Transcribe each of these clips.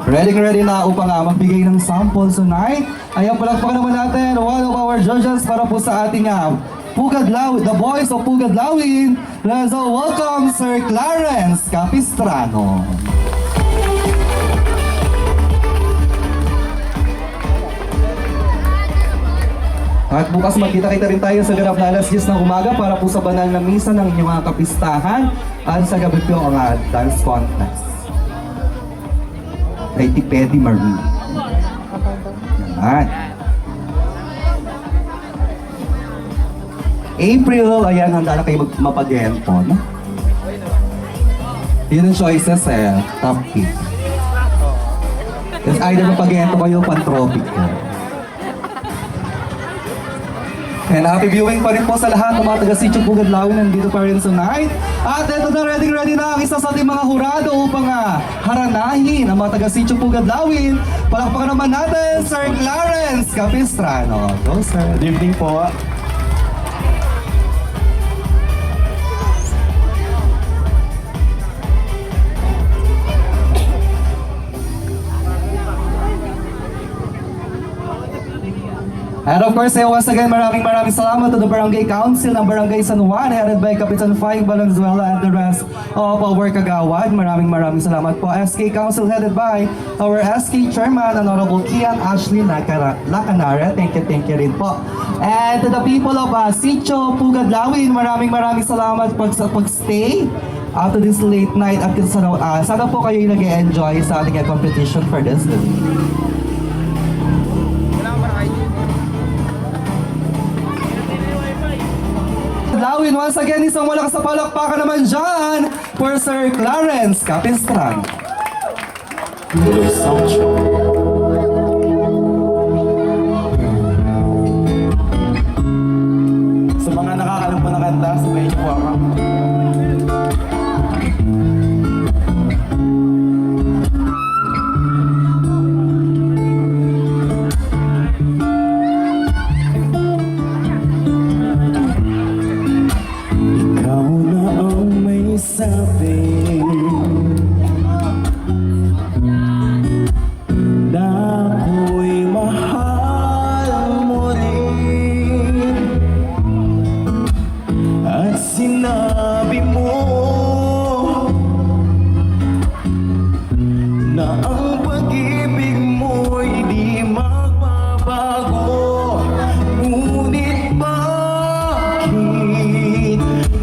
Ready na upang magbigay ng sample tonight. Ayan, palakpakan naman natin one of our judges para po sa ating Pugadlawin, the boys of Pugadlawin. Let's all welcome Sir Clarence Capistrano. At bukas magkita-kita rin tayo sa ganap na alas 10 ng umaga para po sa banal na misa ng inyong mga kapistahan at sa gabi po ang dance contest. Kay Tipedi Marie. Yan. April, ayan, handa na kayo mapag-ento, no? Yun ang choices top pick. Kasi either mapag-ento kayo, pan-tropic ko. And happy viewing pa rin po sa lahat ng mga taga-Sitio Pugadlawin nandito pa rin tonight. At ito na, ready na ang isa sa ating mga hurado upang haranahin ang mga taga-Sitio Pugadlawin. Palakpakan naman natin, Sir Clarence Capistrano. Go, sir. Good evening po. And of course, once again, maraming salamat to the Barangay Council ng Barangay San Juan, headed by Kapitan Fayong Valenzuela and the rest of our kagawad. Maraming salamat po. SK Council headed by our SK Chairman, Honorable Kian Ashley Lacanare. Thank you rin po. And to the people of Sitio Pugadlawin, maraming salamat sa pag-stay after this late night. At sana po kayo nag-enjoy sa ating competition for this evening. Lawin, once again, isang malakas na palakpakan naman dyan for Sir Clarence Capistrano. Sa mga nakakalam pa na kanta, sabayin niyo po ako. Sinabi mo na ang pag-ibig mo'y di magbabago. Ngunit bakit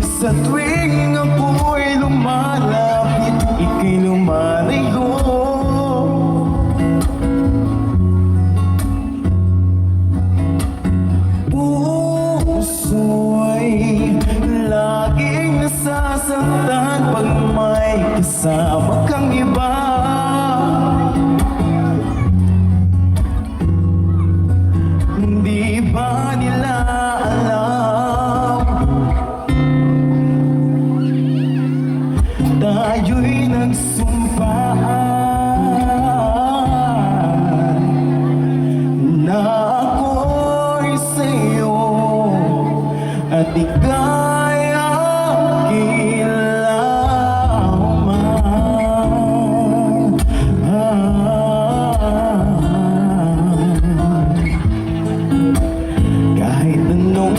sa tuwing ako'y lumalapit, ika'y lumalayo? Nasasaktan pag may kasama kang iba. Hindi ba nila alam tayo'y nagsumpaan na ako'y sa'yo at ikaw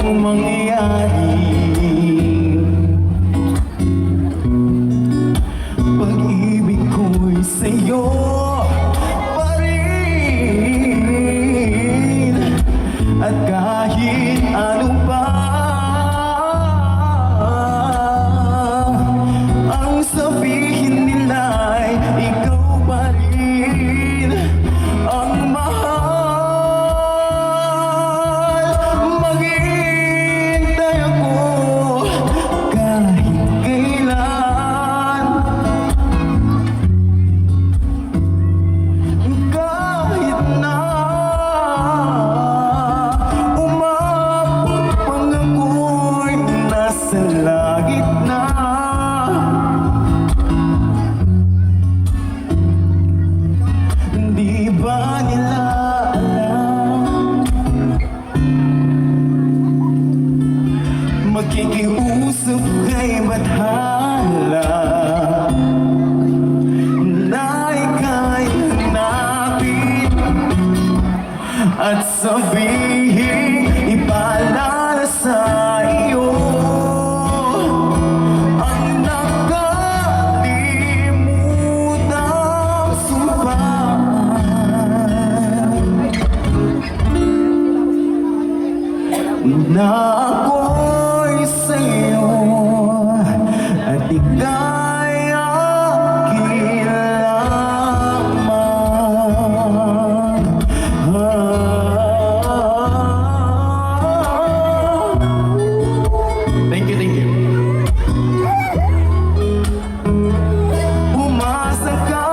mangyayari. Pag-ibig ko'y sa'yo pa rin. At kahit ano pa at sabihin ipaalala sa iyo ang nakalimutang sumpaan na ako'y sa'yo at ika'y akin lamang. Thank you, thank you. Umasa ka,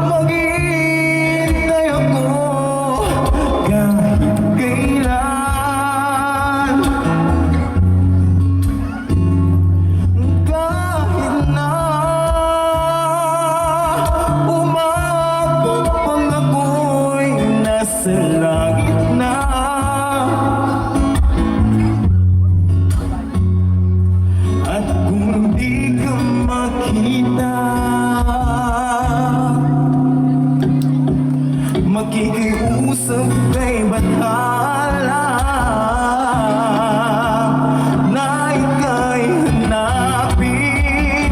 maghihintay ako kahit kailan. Kahit na umabot pang ako'y nasa langit na. At kung di ka makita, makikiusap kay bathala na ika'y hanapin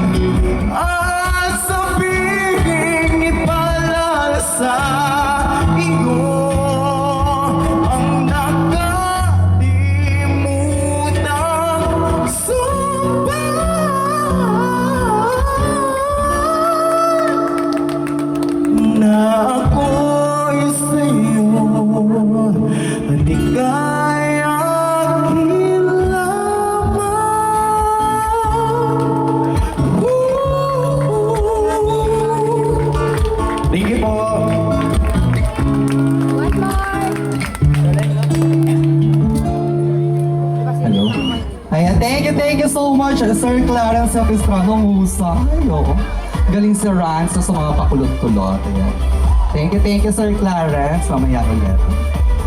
at sabihin ipaalala sa iyo ang nakalimutang sumpaan na ako'y sa'yo at ika'y akin lamang. Thank you po. Hello? Ayan, thank you so much, Sir Clarence Capistrano Musa. Ayo. Galing si Rance sa mga pakulot-kulot. Ayan. Thank you, Sir Clarence. Mamaya ulit.